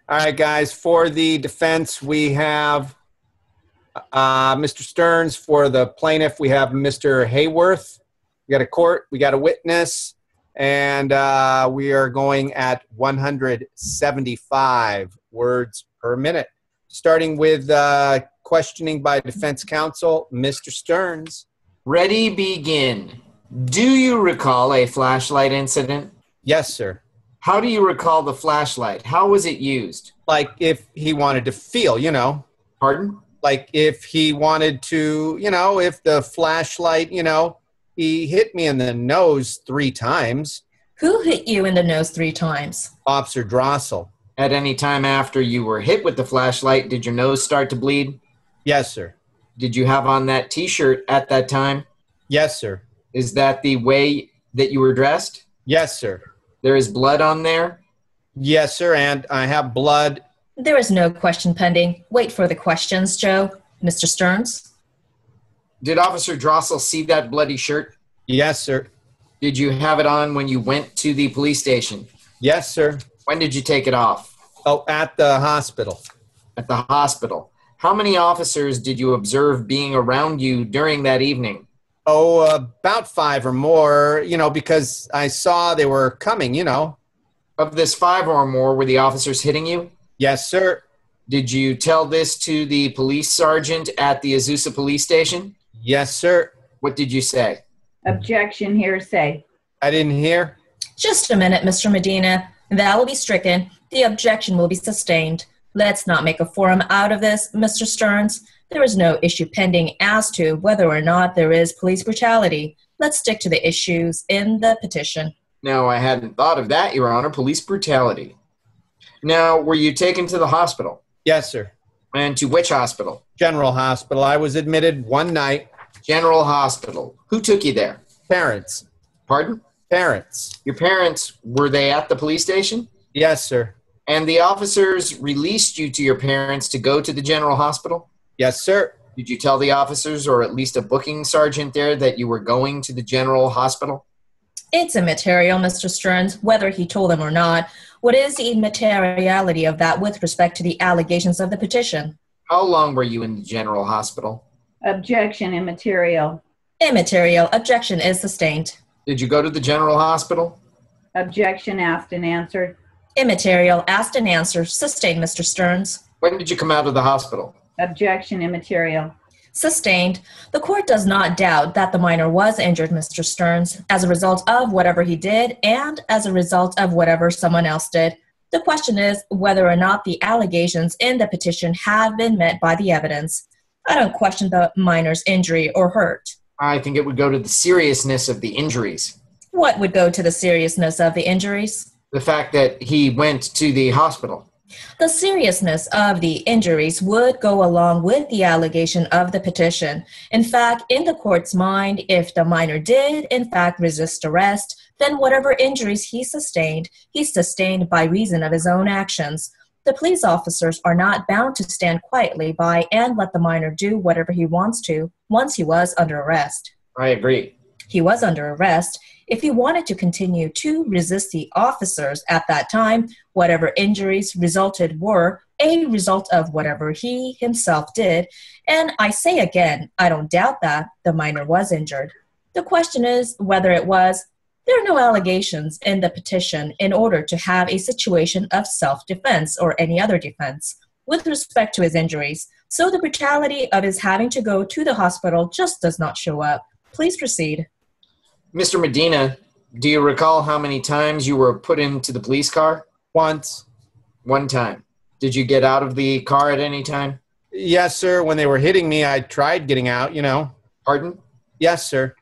All right, guys, for the defense, we have Mr. Stearns. For the plaintiff, we have Mr. Hayworth. We got a court, we got a witness, and we are going at 175 words per minute. Starting with questioning by defense counsel, Mr. Stearns. Ready, begin. Do you recall a flashlight incident? Yes, sir. How do you recall the flashlight? How was it used? Like if he wanted to feel, Pardon? Like if he wanted to, if the flashlight, he hit me in the nose 3 times. Who hit you in the nose 3 times? Officer Drossel. At any time after you were hit with the flashlight, did your nose start to bleed? Yes, sir. Did you have on that t-shirt at that time? Yes, sir. Is that the way that you were dressed? Yes, sir. There is blood on there? Yes, sir, and I have blood. There is no question pending. Wait for the questions, Joe. Mr. Stearns? Did Officer Drossel see that bloody shirt? Yes, sir. Did you have it on when you went to the police station? Yes, sir. When did you take it off? Oh, at the hospital. At the hospital. How many officers did you observe being around you during that evening? Oh, about 5 or more, because I saw they were coming, Of this 5 or more, were the officers hitting you? Yes, sir. Did you tell this to the police sergeant at the Azusa police station? Yes, sir. What did you say? Objection, hearsay. I didn't hear. Just a minute, Mr. Medina. That will be stricken. The objection will be sustained. Let's not make a forum out of this, Mr. Stearns. There is no issue pending as to whether or not there is police brutality. Let's stick to the issues in the petition. No, I hadn't thought of that, Your Honor. Police brutality. Now, were you taken to the hospital? Yes, sir. And to which hospital? General Hospital. I was admitted one night. General Hospital. Who took you there? Parents. Pardon? Parents. Your parents, were they at the police station? Yes, sir. And the officers released you to your parents to go to the General Hospital? Yes, sir. Did you tell the officers or at least a booking sergeant there that you were going to the General Hospital? It's immaterial, Mr. Stearns, whether he told them or not. What is the immateriality of that with respect to the allegations of the petition? How long were you in the General Hospital? Objection, immaterial. Immaterial. Objection is sustained. Did you go to the General Hospital? Objection, asked and answered. Immaterial. Asked and answered. Sustained, Mr. Stearns. When did you come out of the hospital? Objection, immaterial. Sustained. The court does not doubt that the minor was injured, Mr. Stearns, as a result of whatever he did and as a result of whatever someone else did. The question is whether or not the allegations in the petition have been met by the evidence. I don't question the minor's injury or hurt. I think it would go to the seriousness of the injuries. What would go to the seriousness of the injuries? The fact that he went to the hospital. The seriousness of the injuries would go along with the allegation of the petition. In fact, in the court's mind, if the minor did, in fact, resist arrest, then whatever injuries he sustained by reason of his own actions. The police officers are not bound to stand quietly by and let the minor do whatever he wants to once he was under arrest. I agree. He was under arrest. If he wanted to continue to resist the officers at that time, whatever injuries resulted were a result of whatever he himself did. And I say again, I don't doubt that the minor was injured. The question is whether it was. There are no allegations in the petition in order to have a situation of self-defense or any other defense with respect to his injuries. So the brutality of his having to go to the hospital just does not show up. Please proceed. Mr. Medina, do you recall how many times you were put into the police car? Once. One time. Did you get out of the car at any time? Yes, sir. When they were hitting me, I tried getting out, Pardon? Yes, sir.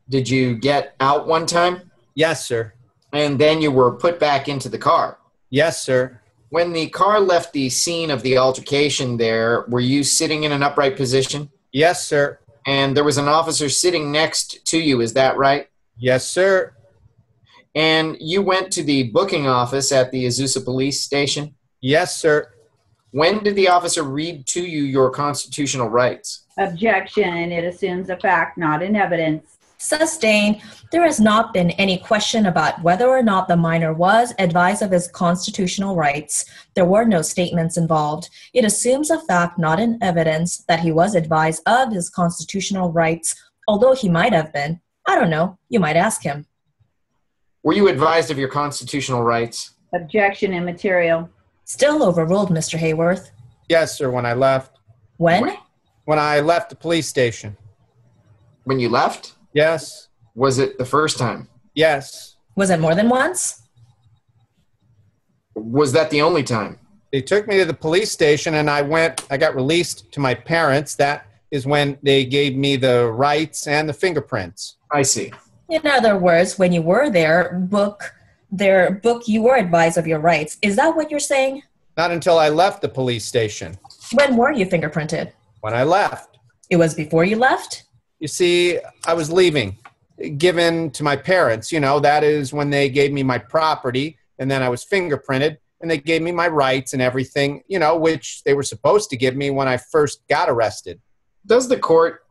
Did you get out one time? Yes, sir. And then you were put back into the car? Yes, sir. When the car left the scene of the altercation there, were you sitting in an upright position? Yes, sir. And there was an officer sitting next to you, is that right? Yes, sir. And you went to the booking office at the Azusa police station? Yes, sir. When did the officer read to you your constitutional rights? Objection, it assumes a fact, not an evidence. Sustained. There has not been any question about whether or not the minor was advised of his constitutional rights. There were no statements involved. It assumes a fact not in evidence that he was advised of his constitutional rights, although he might have been. I don't know. You might ask him. Were you advised of your constitutional rights? Objection immaterial. Still overruled, Mr. Hayworth. Yes, sir, when I left. When? When I left the police station. When you left? Yes. Was it the first time? Yes. Was it more than once? Was that the only time? They took me to the police station and I got released to my parents. That is when they gave me the rights and the fingerprints. I see. In other words, when you were there, you were advised of your rights. Is that what you're saying? Not until I left the police station. When were you fingerprinted? When I left. It was before you left? You see, I was leaving, given to my parents. You know, that is when they gave me my property, and then I was fingerprinted, and they gave me my rights and everything, you know, which they were supposed to give me when I first got arrested. Does the court...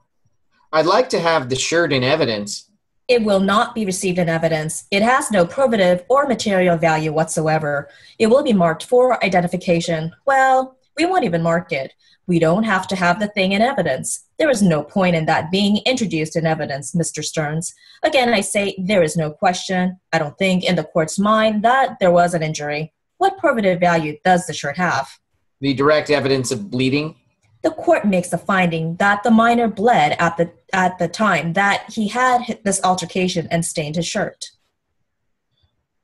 I'd like to have the shirt in evidence. It will not be received in evidence. It has no probative or material value whatsoever. It will be marked for identification. Well, we won't even mark it. We don't have to have the thing in evidence. There is no point in that being introduced in evidence, Mr. Stearns. Again, I say there is no question, I don't think, in the court's mind that there was an injury. What probative value does the shirt have? The direct evidence of bleeding? The court makes the finding that the minor bled at the time that he had this altercation and stained his shirt.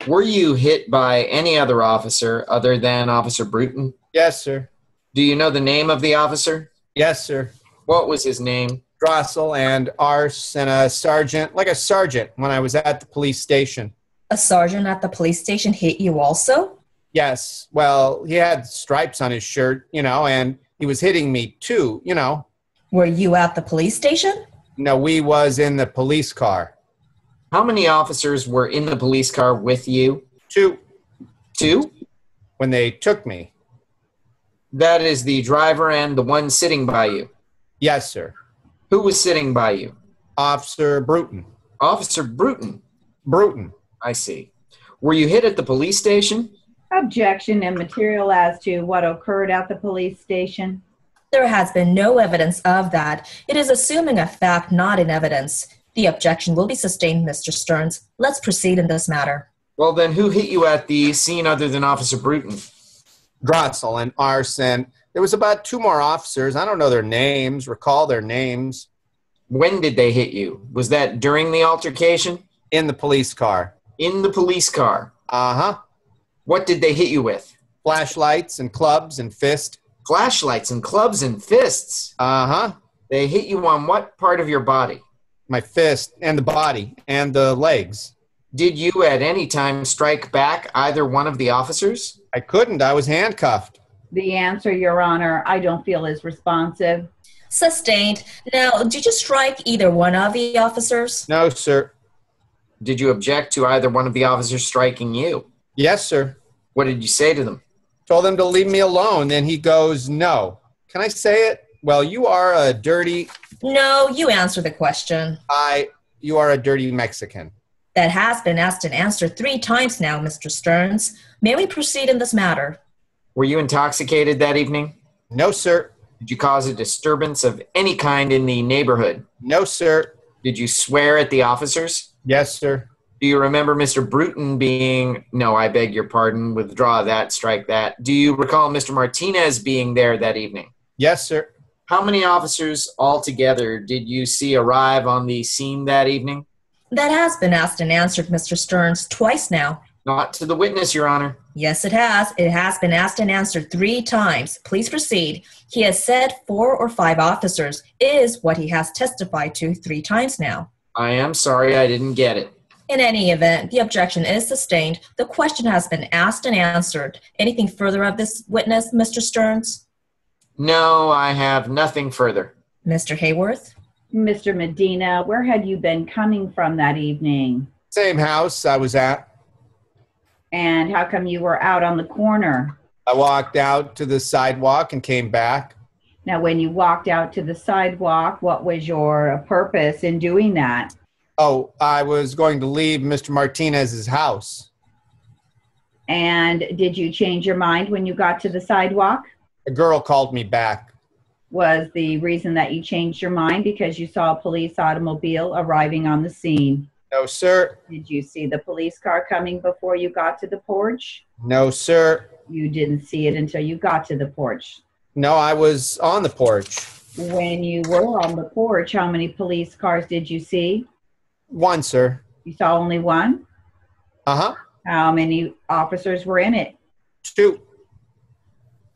Were you hit by any other officer other than Officer Bruton? Yes, sir. Do you know the name of the officer? Yes, sir. What was his name? Drossel and Arse and a sergeant when I was at the police station. A sergeant at the police station hit you also? Yes. Well, he had stripes on his shirt, you know, and he was hitting me too, you know. Were you at the police station? No, we was in the police car. How many officers were in the police car with you? Two. Two? When they took me. That is the driver and the one sitting by you. Yes, sir. Who was sitting by you? Officer Bruton. Officer Bruton. Bruton. I see. Were you hit at the police station? Objection immaterial as to what occurred at the police station. There has been no evidence of that. It is assuming a fact not in evidence. The objection will be sustained, Mr. Stearns. Let's proceed in this matter. Well, then who hit you at the scene other than Officer Bruton? Drossel and Arse, and there was about two more officers. I don't know their names, recall their names. When did they hit you? Was that during the altercation? In the police car. In the police car? Uh-huh. What did they hit you with? Flashlights and clubs and fist. Flashlights and clubs and fists? Uh-huh. They hit you on what part of your body? My fist and the body and the legs. Did you at any time strike back either one of the officers? I couldn't. I was handcuffed. The answer, Your Honor, I don't feel is responsive. Sustained. Now, did you strike either one of the officers? No, sir. Did you object to either one of the officers striking you? Yes, sir. What did you say to them? Told him to leave me alone. Then he goes, no. Can I say it? Well, you are a dirty... No, you answer the question. You are a dirty Mexican. That has been asked and answered 3 times now, Mr. Stearns. May we proceed in this matter? Were you intoxicated that evening? No, sir. Did you cause a disturbance of any kind in the neighborhood? No, sir. Did you swear at the officers? Yes, sir. Do you remember Mr. Bruton being... No, I beg your pardon. Withdraw that. Strike that. Do you recall Mr. Martinez being there that evening? Yes, sir. How many officers altogether did you see arrive on the scene that evening? That has been asked and answered, Mr. Stearns, twice now. Not to the witness, Your Honor. Yes, it has. It has been asked and answered 3 times. Please proceed. He has said 4 or 5 officers is what he has testified to 3 times now. I am sorry I didn't get it. In any event, the objection is sustained. The question has been asked and answered. Anything further of this witness, Mr. Stearns? No, I have nothing further. Mr. Hayworth? Mr. Medina, where had you been coming from that evening? Same house I was at. And how come you were out on the corner? I walked out to the sidewalk and came back. Now, when you walked out to the sidewalk, what was your purpose in doing that? Oh, I was going to leave Mr. Martinez's house. And did you change your mind when you got to the sidewalk? A girl called me back. Was the reason that you changed your mind because you saw a police automobile arriving on the scene? No, sir. Did you see the police car coming before you got to the porch? No, sir. You didn't see it until you got to the porch. No, I was on the porch. When you were on the porch, how many police cars did you see? One, sir. You saw only one? Uh-huh. How many officers were in it? 2.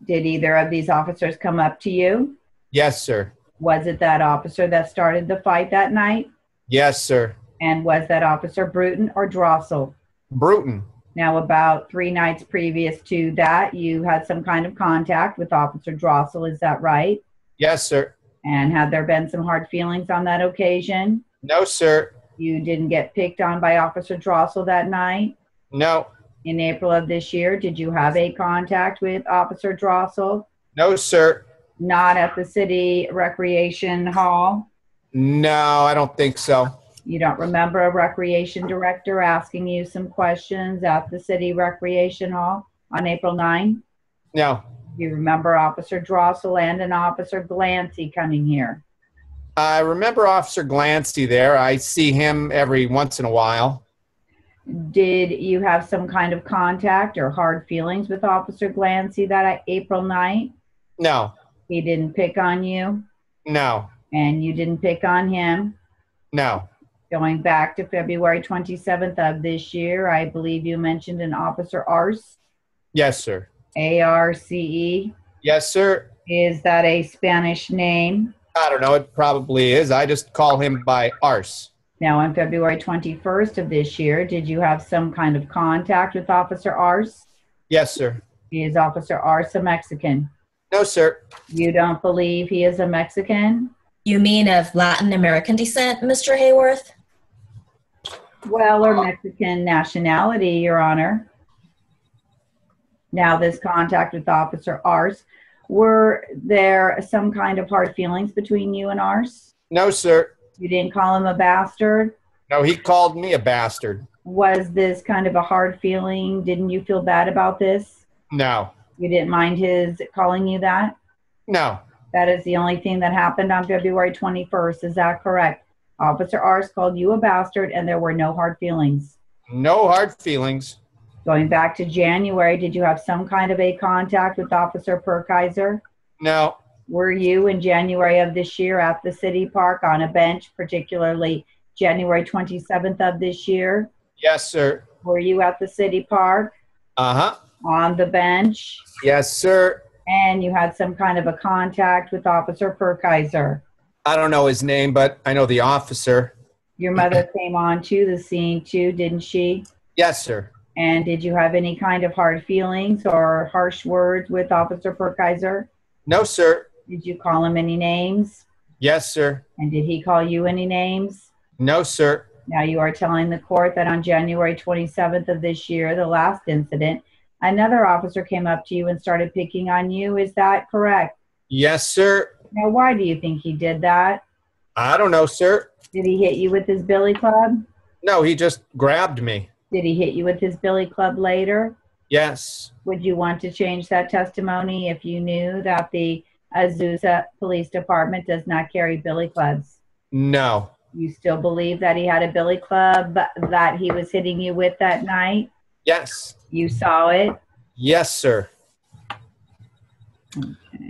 Did either of these officers come up to you? Yes, sir. Was it that officer that started the fight that night? Yes, sir. And was that officer Bruton or Drossel? Bruton. Now, about 3 nights previous to that, you had some kind of contact with Officer Drossel, is that right? Yes, sir. And had there been some hard feelings on that occasion? No, sir. You didn't get picked on by Officer Drossel that night? No. In April of this year, did you have a contact with Officer Drossel? No, sir. Not at the city recreation hall? No, I don't think so. You don't remember a recreation director asking you some questions at the city recreation hall on April 9? No. You remember Officer Drossel and an Officer Glancy coming here? I remember Officer Glancy there. I see him every once in a while. Did you have some kind of contact or hard feelings with Officer Glancy that April night? No. He didn't pick on you? No. And you didn't pick on him? No. Going back to February 27th of this year, I believe you mentioned an Officer Arce? Yes, sir. A-R-C-E? Yes, sir. Is that a Spanish name? I don't know. It probably is. I just call him by Arce. Now, on February 21st of this year, did you have some kind of contact with Officer Arce? Yes, sir. Is Officer Arce a Mexican? No, sir. You don't believe he is a Mexican? You mean of Latin American descent, Mr. Hayworth? Well, or Mexican nationality, Your Honor. Now, this contact with Officer Arce, were there some kind of hard feelings between you and Arce? No, sir. You didn't call him a bastard? No, he called me a bastard. Was this kind of a hard feeling? Didn't you feel bad about this? No. You didn't mind his calling you that? No. That is the only thing that happened on February 21st. Is that correct? Officer Arce called you a bastard and there were no hard feelings. No hard feelings. Going back to January, did you have some kind of a contact with Officer Perkaiser? No. Were you in January of this year at the city park on a bench, particularly January 27th of this year? Yes, sir. Were you at the city park Uh-huh. on the bench? Yes, sir. And you had some kind of a contact with Officer Perkaiser? I don't know his name, but I know the officer. Your mother came on to the scene too, didn't she? Yes, sir. And did you have any kind of hard feelings or harsh words with Officer Perkaiser? No, sir. Did you call him any names? Yes, sir. And did he call you any names? No, sir. Now you are telling the court that on January 27th of this year, the last incident, another officer came up to you and started picking on you. Is that correct? Yes, sir. Now, why do you think he did that? I don't know, sir. Did he hit you with his billy club? No, he just grabbed me. Did he hit you with his billy club later? Yes. Would you want to change that testimony if you knew that the Azusa Police Department does not carry billy clubs? No. You still believe that he had a billy club that he was hitting you with that night? Yes. You saw it? Yes, sir. Okay.